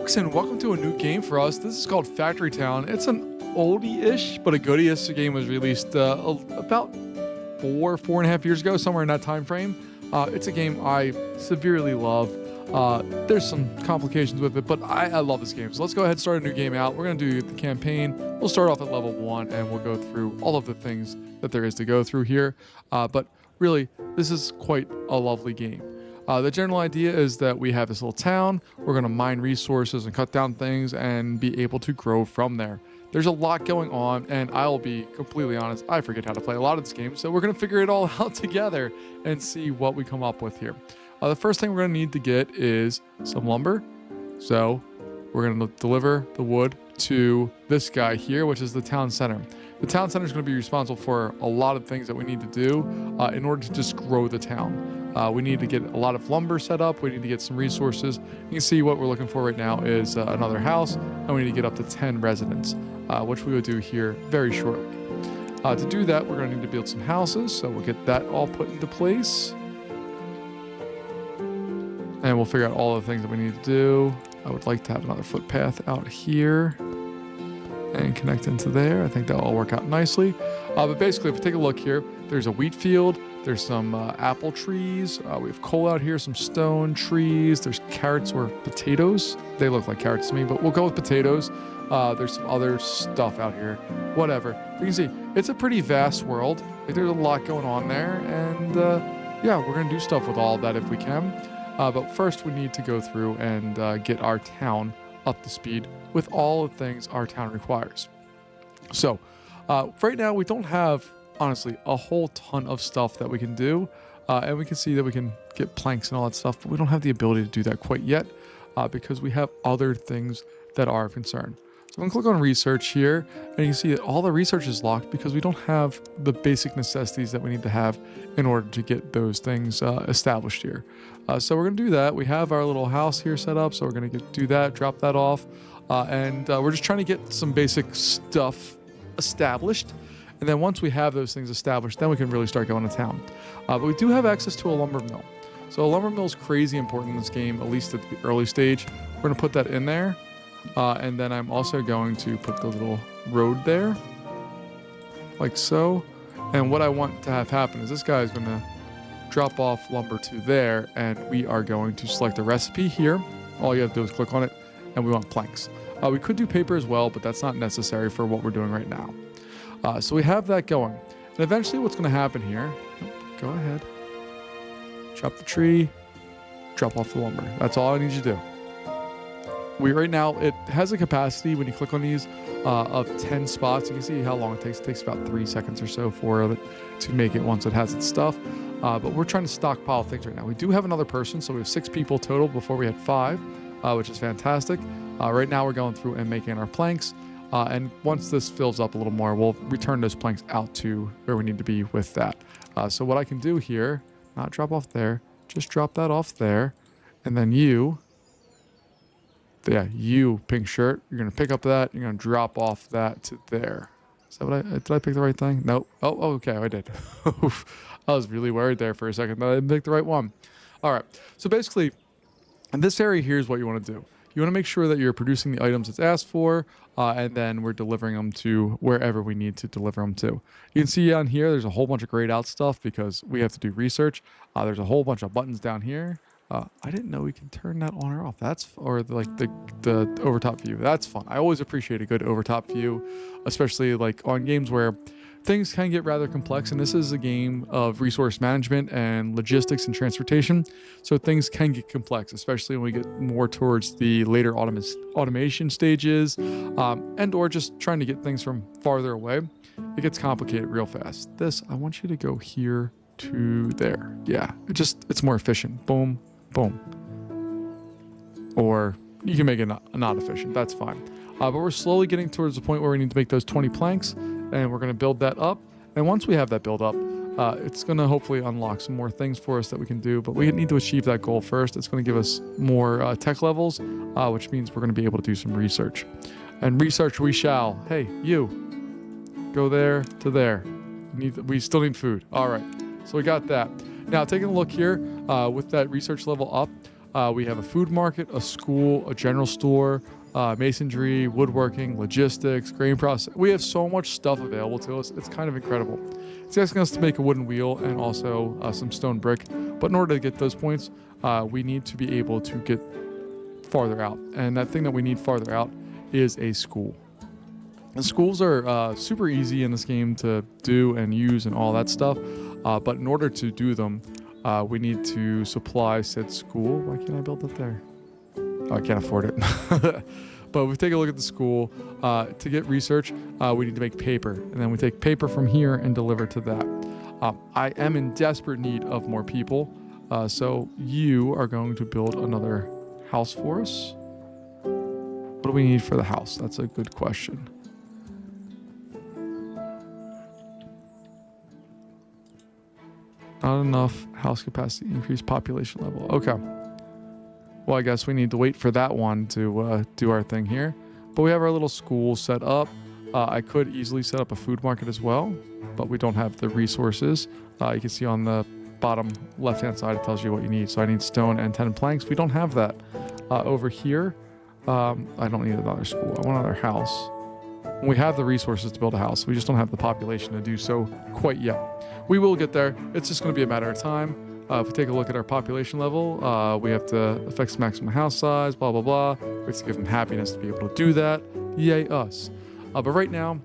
folks, and welcome to a new game for us. This is called Factory Town. It's an oldie-ish, but a goodie-ish. The game was released about 4.5 years ago, somewhere in that time frame. It's a game I severely love. There's some complications with it, but I love this game. So let's go ahead and start a new game out. We're going to do the campaign. We'll start off at level 1, and we'll go through all of the things that there is to go through here. But really, this is quite a lovely game. The general idea is that we have this little town. We're going to mine resources and cut down things and be able to grow from there. There's a lot going on, and I'll be completely honest, I forget how to play a lot of this game, so we're going to figure it all out together and see what we come up with here. The first thing we're going to need to get is some lumber. So we're going to deliver the wood to this guy here, which is the town center. The town center is going to be responsible for a lot of things that we need to do in order to just grow the town. We need to get a lot of lumber set up. We need to get some resources. You can see what we're looking for right now is another house, and we need to get up to 10 residents, which we will do here very shortly. To do that, we're going to need to build some houses, so we'll get that all put into place. And we'll figure out all the things that we need to do. I would like to have another footpath out here and connect into there. I think that'll all work out nicely. But basically, if we take a look here, there's a wheat field. There's some apple trees. We have coal out here, some stone trees. There's carrots or potatoes. They look like carrots to me, but we'll go with potatoes. There's some other stuff out here. Whatever. You can see, it's a pretty vast world. Like, there's a lot going on there. And yeah, we're going to do stuff with all of that if we can. But first, we need to go through and get our town up to speed with all the things our town requires. So right now, we don't have, honestly, a whole ton of stuff that we can do. And we can see that we can get planks and all that stuff, but we don't have the ability to do that quite yet because we have other things that are of concern. So I'm going to click on research here, and you can see that all the research is locked because we don't have the basic necessities that we need to have in order to get those things established here. So we're going to do that. We have our little house here set up, so we're going to do that, drop that off, and we're just trying to get some basic stuff established. And then once we have those things established, then we can really start going to town. But we do have access to a lumber mill. So a lumber mill is crazy important in this game, at least at the early stage. We're going to put that in there. And then I'm also going to put the little road there, like so. And what I want to have happen is this guy is going to drop off lumber to there, and we are going to select a recipe here. All you have to do is click on it, and we want planks. We could do paper as well, but that's not necessary for what we're doing right now. So we have that going. And eventually what's going to happen here, go ahead, chop the tree, drop off the lumber. That's all I need you to do. Right now, it has a capacity when you click on these of 10 spots. You can see how long it takes. It takes about 3 seconds or so for it to make it once it has its stuff. But we're trying to stockpile things right now. We do have another person, so we have 6 people total. Before we had 5, which is fantastic. Right now, we're going through and making our planks. And once this fills up a little more, we'll return those planks out to where we need to be with that. So what I can do here, not drop off there, just drop that off there. And then you, pink shirt, you're going to pick up that. You're going to drop off that to there. Is that did I pick the right thing? Nope. Oh, okay, I did. I was really worried there for a second that I didn't pick the right one. All right. So basically, in this area, here's what you want to do. You want to make sure that you're producing the items it's asked for, and then we're delivering them to wherever we need to deliver them to. You can see on here, there's a whole bunch of grayed out stuff because we have to do research. There's a whole bunch of buttons down here. I didn't know we can turn that on or off. The overtop view. That's fun. I always appreciate a good overtop view, especially like on games where things can get rather complex. And this is a game of resource management and logistics and transportation. So things can get complex, especially when we get more towards the later automation stages and or just trying to get things from farther away. It gets complicated real fast. I want you to go here to there. Yeah, it's more efficient. Boom. Boom. Or you can make it not efficient. That's fine. But we're slowly getting towards the point where we need to make those 20 planks, and we're going to build that up. And once we have that built up, it's going to hopefully unlock some more things for us that we can do. But we need to achieve that goal first. It's going to give us more tech levels, which means we're going to be able to do some research. And research we shall. Hey, you. Go there to there. We still need food. All right. So we got that. Now, taking a look here with that research level up, We have a food market, a school, a general store, masonry, woodworking, logistics, grain processing. We have so much stuff available to us. It's kind of incredible. It's asking us to make a wooden wheel and also some stone brick. But in order to get those points, we need to be able to get farther out. And that thing that we need farther out is a school. And schools are super easy in this game to do and use and all that stuff. But in order to do them, we need to supply said school. Why can't I build it there? Oh, I can't afford it. But if we take a look at the school, to get research, we need to make paper. And then we take paper from here and deliver to that. I am in desperate need of more people. So you are going to build another house for us. What do we need for the house? That's a good question. Not enough house capacity, increased population level. Okay. Well, I guess we need to wait for that one to do our thing here. But we have our little school set up. I could easily set up a food market as well, but we don't have the resources. You can see on the bottom left-hand side, it tells you what you need. So I need stone and 10 planks. We don't have that. Over here, I don't need another school. I want another house. We have the resources to build a house. We just don't have the population to do so quite yet. We will get there. It's just going to be a matter of time. If we take a look at our population level, we have to affect maximum house size, blah, blah, blah. We have to give them happiness to be able to do that. Yay, us. But right now,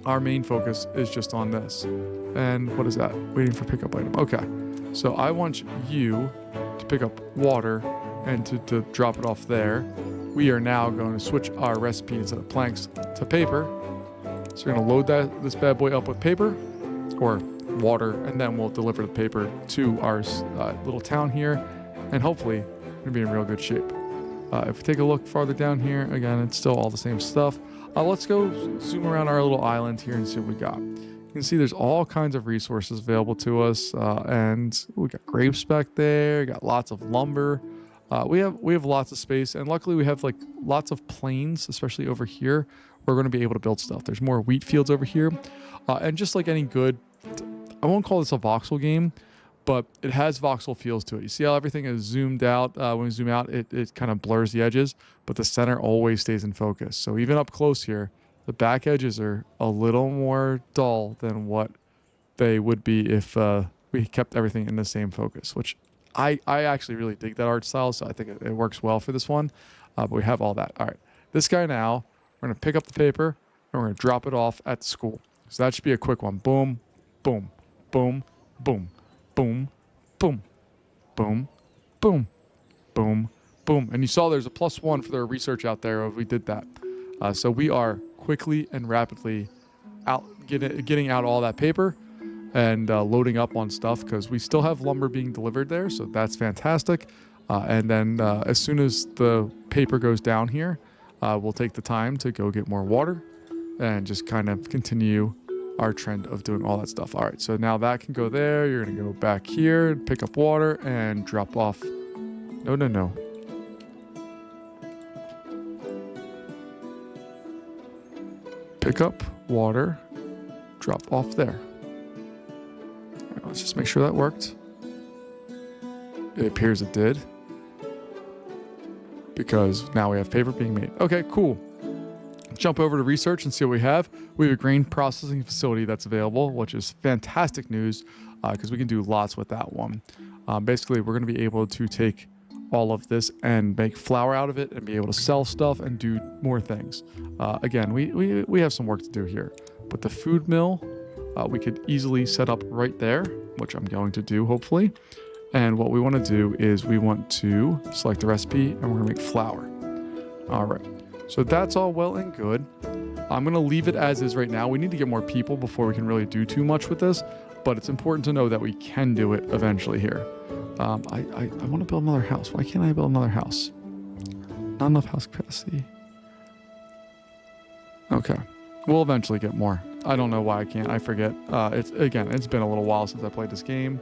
our main focus is just on this. And what is that? Waiting for pickup item. Okay. So I want you to pick up water and to drop it off there. We are now going to switch our recipe instead of planks to paper. So we're going to load this bad boy up with paper or water, and then we'll deliver the paper to our little town here, and hopefully we're going to be in real good shape. If we take a look farther down here, again, it's still all the same stuff. Let's go zoom around our little island here and see what we got. You can see there's all kinds of resources available to us, and we got grapes back there, got lots of lumber. We have lots of space, and luckily we have like lots of plains, especially over here. We're going to be able to build stuff. There's more wheat fields over here, and just like any good, I won't call this a voxel game, but it has voxel feels to it. You see how everything is zoomed out? When we zoom out, it kind of blurs the edges, but the center always stays in focus. So even up close here, the back edges are a little more dull than what they would be if we kept everything in the same focus, which I actually really dig that art style, so I think it works well for this one. But we have all that. All right, this guy now, we're going to pick up the paper, and we're going to drop it off at the school. So that should be a quick one. Boom, boom, boom, boom, boom, boom, boom, boom, boom, boom. And you saw there's a +1 for their research out there if we did that. So we are quickly and rapidly getting out all that paper and loading up on stuff because we still have lumber being delivered there, so that's fantastic. And then as soon as the paper goes down here, we'll take the time to go get more water and just kind of continue our trend of doing all that stuff. All right, so now that can go there. You're going to go back here, pick up water, and drop off. No. Pick up water, drop off there. All right, let's just make sure that worked. It appears it did, because now we have paper being made. Okay, cool. Jump over to research and see what we have. We have a grain processing facility that's available, which is fantastic news because we can do lots with that one. Basically, we're going to be able to take all of this and make flour out of it and be able to sell stuff and do more things. Again, we have some work to do here, but the food mill we could easily set up right there, which I'm going to do hopefully. And what we want to do is we want to select the recipe and we're going to make flour. All right. So that's all well and good. I'm going to leave it as is right now. We need to get more people before we can really do too much with this, but it's important to know that we can do it eventually here. I want to build another house. Why can't I build another house? Not enough house capacity. Okay. We'll eventually get more. I don't know why I can't. I forget. It's been a little while since I played this game.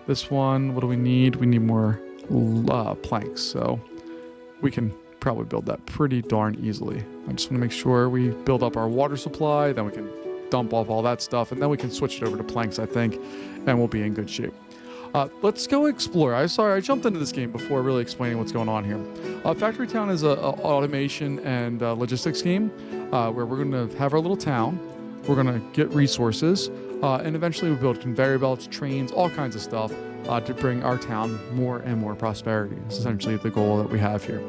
This one, what do we need? We need more planks, so we can probably build that pretty darn easily. I just want to make sure we build up our water supply, then we can dump off all that stuff, and then we can switch it over to planks, I think, and we'll be in good shape. Let's go explore. I jumped into this game before really explaining what's going on here. Factory Town is a automation and logistics game where we're going to have our little town. We're going to get resources, and eventually we'll build conveyor belts, trains, all kinds of stuff to bring our town more and more prosperity. It's essentially the goal that we have here.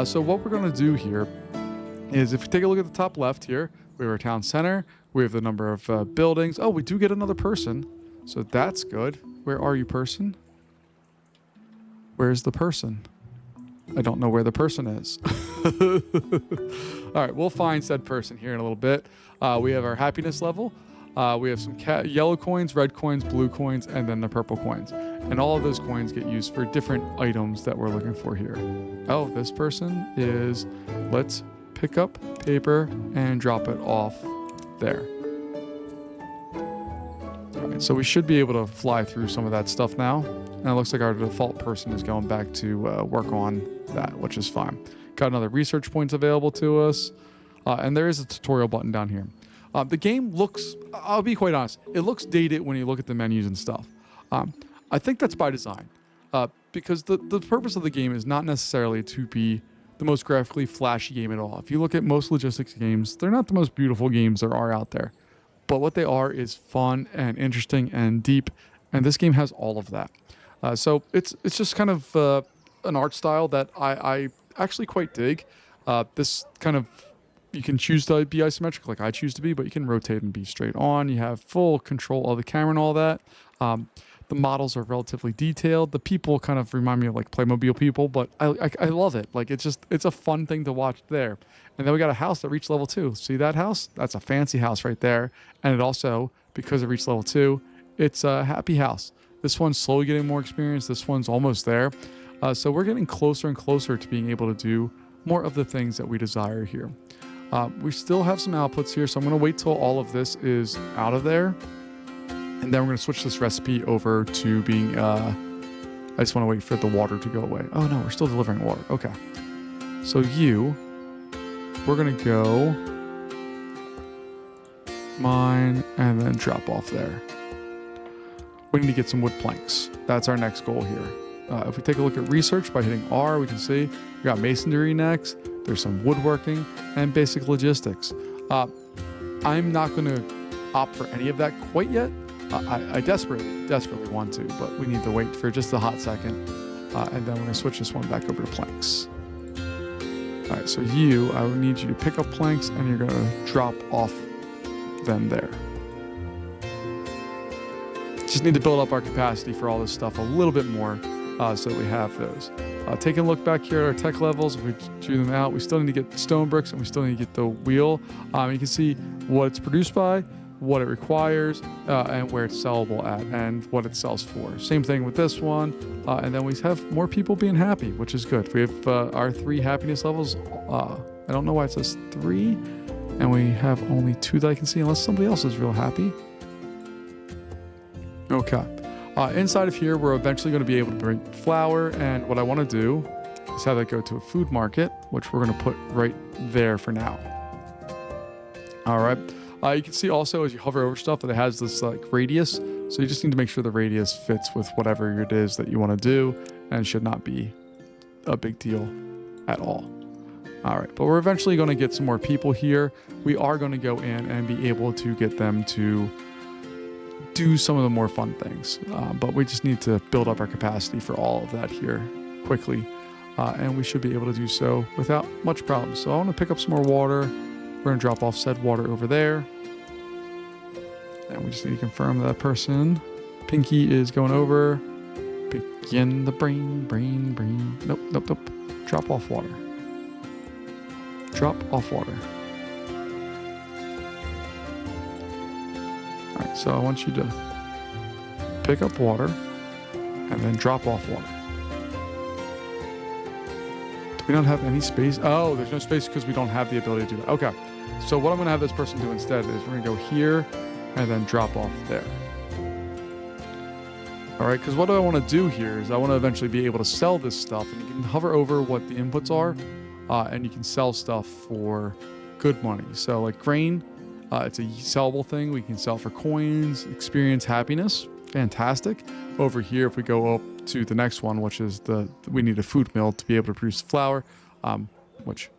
So what we're going to do here is, if you take a look at the top left here, we have our town center. We have the number of buildings. Oh, we do get another person, so that's good. Where are you, person? Where's the person? I don't know where the person is. All right, we'll find said person here in a little bit. We have our happiness level. We have some yellow coins, red coins, blue coins, and then the purple coins. And all of those coins get used for different items that we're looking for here. Oh, this person is, let's pick up paper and drop it off there. All right, so we should be able to fly through some of that stuff now. And it looks like our default person is going back to work on that, which is fine. Got another research points available to us. And there is a tutorial button down here. The game looks, I'll be quite honest, it looks dated when you look at the menus and stuff. I think that's by design. Because the purpose of the game is not necessarily to be the most graphically flashy game at all. If you look at most logistics games, they're not the most beautiful games there are out there. But what they are is fun and interesting and deep. And this game has all of that. So it's just kind of an art style that I actually quite dig. This kind of, you can choose to be isometric like I choose to be, but you can rotate and be straight on. You have full control of the camera and all that. The models are relatively detailed. The people kind of remind me of like Playmobil people, but I love it. Like it's a fun thing to watch there. And then we got a house that reached level 2. See that house? That's a fancy house right there. And it also, because it reached level 2, it's a happy house. This one's slowly getting more experience. This one's almost there. So we're getting closer and closer to being able to do more of the things that we desire here. We still have some outputs here, so I'm going to wait till all of this is out of there. And then we're going to switch this recipe over to being, I just want to wait for the water to go away. Oh no, we're still delivering water. Okay. So we're going to go mine and then drop off there. We need to get some wood planks. That's our next goal here. If we take a look at research by hitting R, we can see we got masonry next. There's some woodworking and basic logistics. I'm not going to opt for any of that quite yet. I desperately want to, but we need to wait for just a hot second. And then we're going to switch this one back over to planks. All right, so I would need you to pick up planks and you're going to drop off them there. Just need to build up our capacity for all this stuff a little bit more so that we have those. Taking a look back here at our tech levels, if we drew them out, we still need to get stone bricks and we still need to get the wheel. You can see what it's produced by, what it requires, and where it's sellable at, and what it sells for. Same thing with this one. And then we have more people being happy, which is good. We have our 3 happiness levels. I don't know why it says 3, and we have only 2 that I can see, unless somebody else is real happy. Okay. Inside of here, we're eventually going to be able to bring flour, and what I want to do is have that go to a food market, which we're going to put right there for now. All right. You can see also as you hover over stuff that it has this like radius, so you just need to make sure the radius fits with whatever it is that you want to do, and it should not be a big deal at all. All right, but we're eventually going to get some more people here. We are going to go in and be able to get them to do some of the more fun things, but we just need to build up our capacity for all of that here quickly, and we should be able to do so without much problem. So I want to pick up some more water. We're going to drop off said water over there, and we just need to confirm that person Pinky is going over. Begin the brain. Nope. Drop off water. All right, so I want you to pick up water and then drop off water. Do we not have any space? Oh, there's no space because we don't have the ability to do that. Okay, so what I'm going to have this person do instead is we're going to go here and then drop off there. All right, because what I want to do here is I want to eventually be able to sell this stuff, and you can hover over what the inputs are, and you can sell stuff for good money. So like grain, it's a sellable thing. We can sell for coins, experience, happiness. Fantastic. Over here, if we go up to the next one, which is we need a food mill to be able to produce flour, which,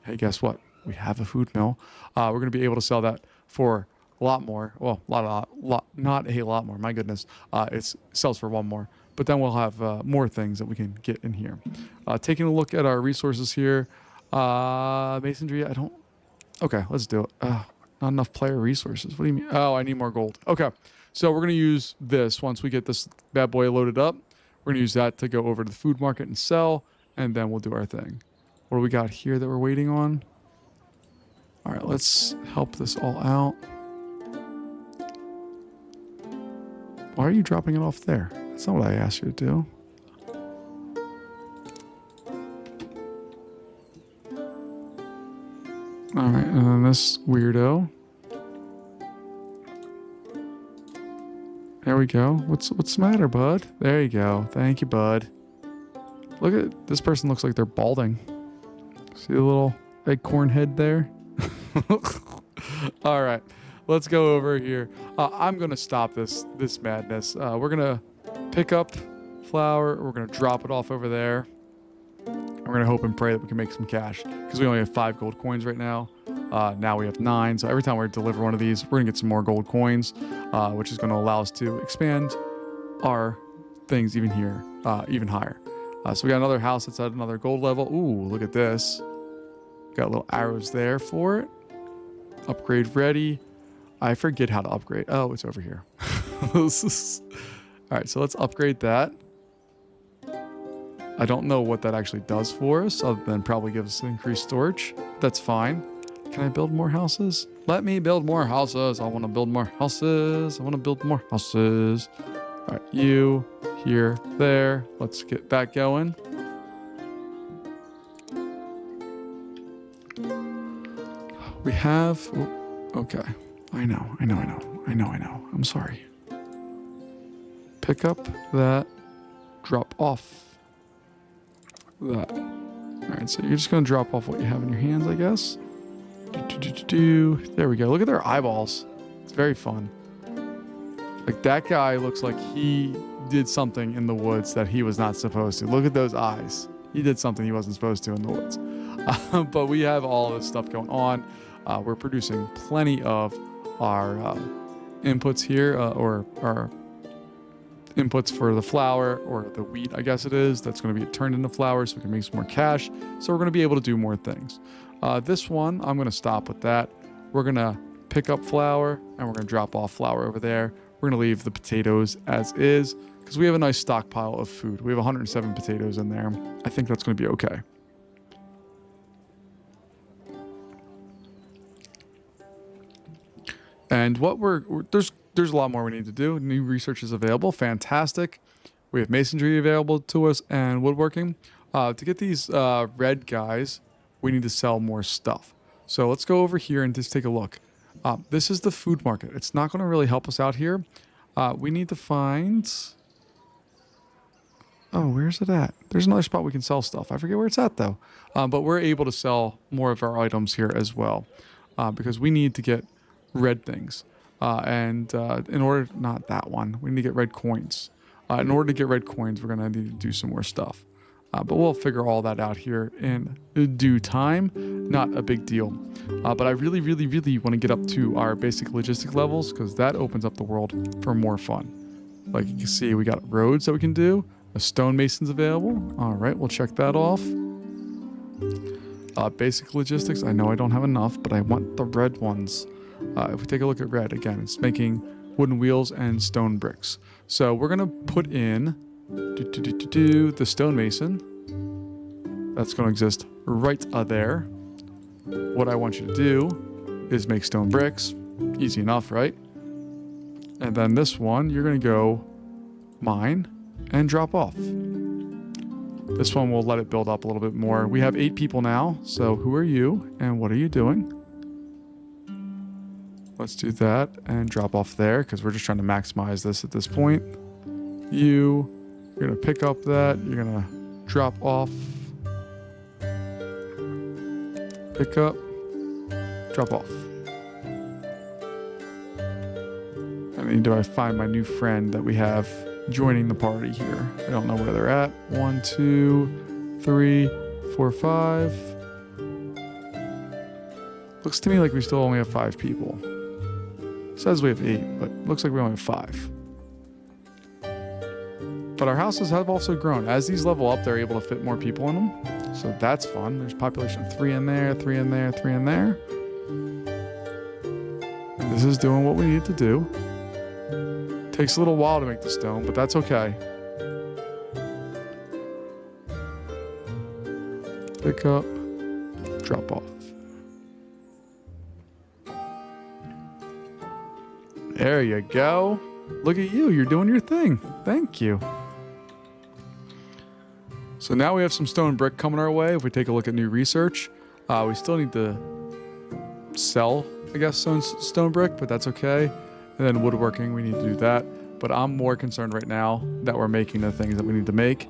hey, guess what? We have a food mill. We're going to be able to sell that for a lot more. Well, not a lot more. My goodness. It sells for one more. But then we'll have more things that we can get in here. Taking a look at our resources here. Masonry, Okay, let's do it. Not enough player resources. What do you mean? Oh, I need more gold. Okay, so we're going to use this once we get this bad boy loaded up. We're going to use that to go over to the food market and sell, and then we'll do our thing. What do we got here that we're waiting on? All right, let's help this all out. Why are you dropping it off there? That's not what I asked you to do. All right, and then this weirdo. There we go. What's the matter, bud? There you go. Thank you, bud. Look at this person. Looks like they're balding. See the little acorn head there? All right, let's go over here. I'm gonna stop this madness. We're gonna pick up flour. We're gonna drop it off over there. We're gonna hope and pray that we can make some cash because we only have 5 gold coins right now. Now we have 9. So every time we deliver one of these, we're gonna get some more gold coins, which is gonna allow us to expand our things even higher. So we got another house that's at another gold level. Ooh, look at this. Got little arrows there for it. Upgrade ready. I forget how to upgrade. Oh, it's over here. All right, so let's upgrade that. I don't know what that actually does for us other than probably give us increased storage. That's fine. Can I build more houses? Let me build more houses. I want to build more houses. I want to build more houses. All right, you, here, there. Let's get that going. We have... Okay. I know. I'm sorry. Pick up that. Drop off that. All right, so you're just going to drop off what you have in your hands, I guess. There we go. Look at their eyeballs. It's very fun. Like, that guy looks like he did something in the woods that he was not supposed to. Look at those eyes. He did something he wasn't supposed to in the woods. But we have all this stuff going on. We're producing plenty of our inputs here, or our inputs for the flour or the wheat, I guess it is. That's going to be turned into flour so we can make some more cash. So we're going to be able to do more things. This one, I'm going to stop with that. We're going to pick up flour and we're going to drop off flour over there. We're going to leave the potatoes as is because we have a nice stockpile of food. We have 107 potatoes in there. I think that's going to be okay. And what there's a lot more we need to do. New research is available. Fantastic. We have masonry available to us and woodworking. To get these red guys, we need to sell more stuff. So let's go over here and just take a look. This is the food market. It's not going to really help us out here. We need to find... Oh, where's it at? There's another spot we can sell stuff. I forget where it's at, though. But we're able to sell more of our items here as well. Because we need to get red things. In order... Not that one. We need to get red coins. In order to get red coins, we're going to need to do some more stuff. But we'll figure all that out here in due time. Not a big deal. But I really, really, really want to get up to our basic logistic levels because that opens up the world for more fun. Like you can see, we got roads that we can do. A stonemason's available. All right, we'll check that off. Basic logistics. I know I don't have enough, but I want the red ones. If we take a look at red, again, it's making wooden wheels and stone bricks. So we're going to put in the stonemason. That's going to exist right there. What I want you to do is make stone bricks. Easy enough, right? And then this one, you're going to go mine and drop off. This one will let it build up a little bit more. We have 8 people now. So who are you and what are you doing? Let's do that and drop off there because we're just trying to maximize this at this point. You're going to pick up that. You're going to drop off. Pick up. Drop off. And need to find my new friend that we have joining the party here. I don't know where they're at. 1, 2, 3, 4, 5. Looks to me like we still only have 5 people. It says we have 8, but looks like we only have 5. But our houses have also grown. As these level up, they're able to fit more people in them. So that's fun. There's population 3 in there, 3 in there, 3 in there. And this is doing what we need to do. Takes a little while to make the stone, but that's okay. Pick up, drop off. There you go. Look at you. You're doing your thing. Thank you. So now we have some stone brick coming our way. If we take a look at new research, we still need to sell, I guess, stone brick, but that's okay. And then woodworking, we need to do that. But I'm more concerned right now that we're making the things that we need to make.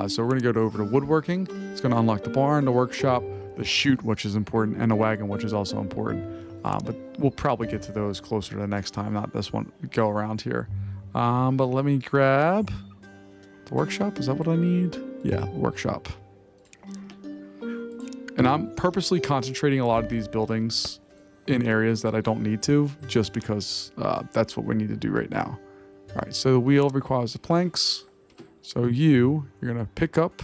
So we're going to go over to woodworking. It's going to unlock the barn, the workshop, the chute, which is important, and the wagon, which is also important. But we'll probably get to those closer to the next time, not this one go around here. But let me grab the workshop. Is that what I need? Yeah, workshop. And I'm purposely concentrating a lot of these buildings in areas that I don't need to, just because that's what we need to do right now. All right, so the wheel requires the planks. So you're going to pick up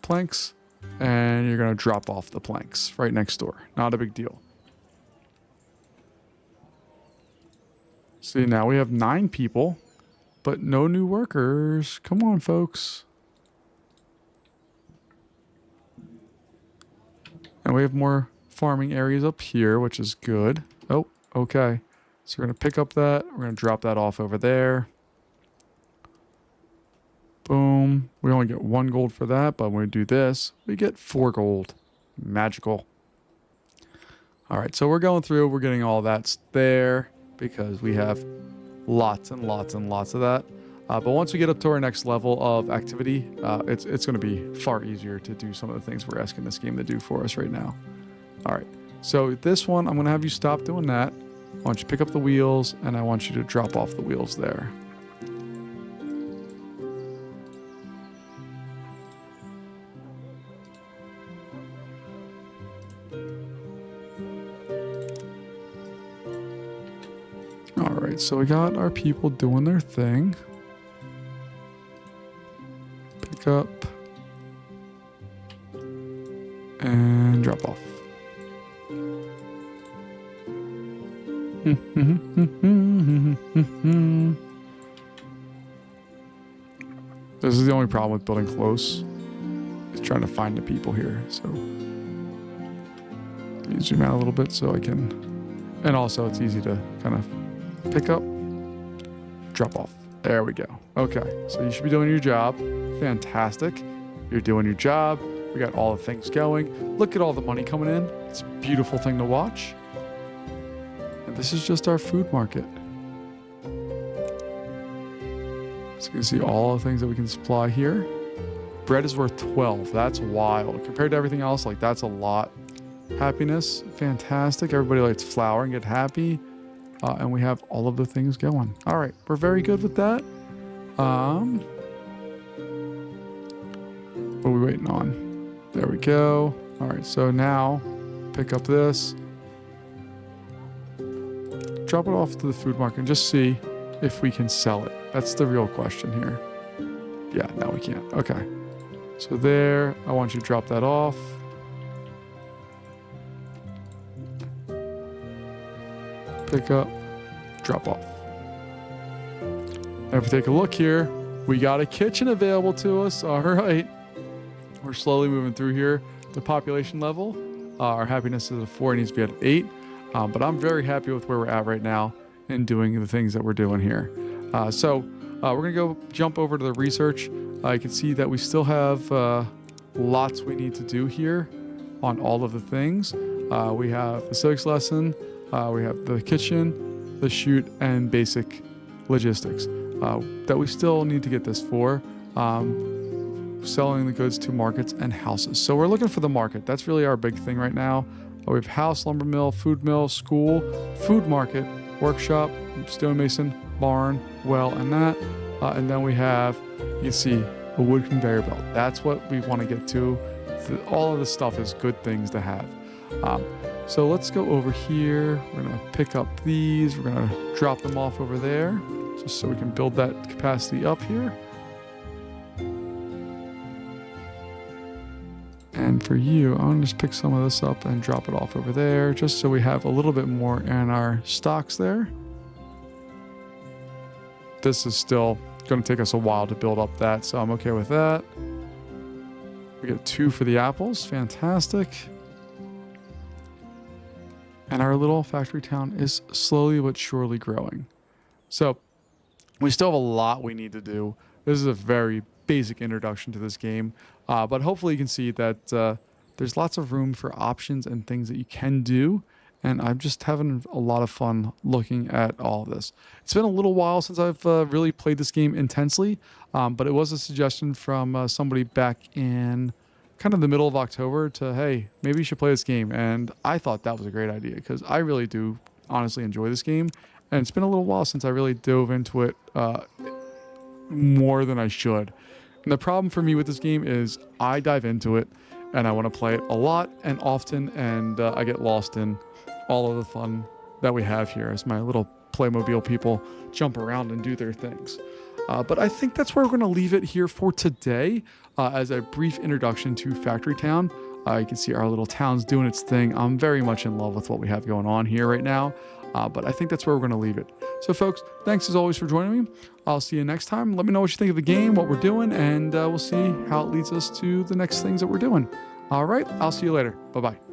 planks and you're going to drop off the planks right next door. Not a big deal. See, now we have 9 people, but no new workers. Come on, folks. And we have more farming areas up here, which is good. Oh, okay. So we're going to pick up that. We're going to drop that off over there. Boom. We only get 1 gold for that, but when we do this, we get 4 gold. Magical. All right, so we're going through. We're getting all that there because we have lots and lots and lots of that. But once we get up to our next level of activity, it's going to be far easier to do some of the things we're asking this game to do for us right now. All right, so this one, I'm going to have you stop doing that. I want you to pick up the wheels, and I want you to drop off the wheels there. All right, so we got our people doing their thing. Pick up and drop off. This is the only problem with building close, is trying to find the people here. So let me zoom out a little bit so I can, and also it's easy to kind of pick up, drop off. There we go. Okay, so you should be doing your job. Fantastic. You're doing your job. We got all the things going. Look at all the money coming in. It's a beautiful thing to watch. And this is just our food market. So you can see all the things that we can supply here. Bread is worth 12. That's wild. Compared to everything else, like that's a lot. Happiness, fantastic. Everybody likes flour and get happy. And we have all of the things going. All right, we're very good with that. What are we waiting on? There we go. All right, so now pick up this. Drop it off to the food market and just see if we can sell it. That's the real question here. Yeah, no, we can't. Okay. So there, I want you to drop that off. Pick up, drop off. And if we take a look here, we got a kitchen available to us. All right. We're slowly moving through here. The population level, our happiness is a 4, it needs to be at 8. But I'm very happy with where we're at right now and doing the things that we're doing here. So we're going to go jump over to the research. You can see that we still have lots we need to do here on all of the things. We have the civics lesson. We have the kitchen, the chute, and basic logistics that we still need to get this for. Selling the goods to markets and houses. So we're looking for the market. That's really our big thing right now. We have house, lumber mill, food mill, school, food market, workshop, stonemason, barn, well, and that. And then we have, you can see, a wood conveyor belt. That's what we want to get to. All of this stuff is good things to have. So let's go over here. We're going to pick up these. We're going to drop them off over there just so we can build that capacity up here. And for you, I'm going to just pick some of this up and drop it off over there just so we have a little bit more in our stocks there. This is still going to take us a while to build up that, so I'm okay with that. We get 2 for the apples. Fantastic. And our little factory town is slowly but surely growing. So we still have a lot we need to do. This is a very basic introduction to this game, but hopefully you can see that there's lots of room for options and things that you can do. And I'm just having a lot of fun looking at all of this. It's been a little while since I've really played this game intensely, but it was a suggestion from somebody back in kind of the middle of October to, hey, maybe you should play this game. And I thought that was a great idea because I really do honestly enjoy this game. And it's been a little while since I really dove into it more than I should. And the problem for me with this game is I dive into it and I want to play it a lot and often, and I get lost in all of the fun that we have here as my little Playmobil people jump around and do their things. But I think that's where we're going to leave it here for today as a brief introduction to Factory Town. You can see our little town's doing its thing. I'm very much in love with what we have going on here right now, but I think that's where we're going to leave it. So folks, thanks as always for joining me. I'll see you next time. Let me know what you think of the game, what we're doing, and we'll see how it leads us to the next things that we're doing. All right, I'll see you later. Bye-bye.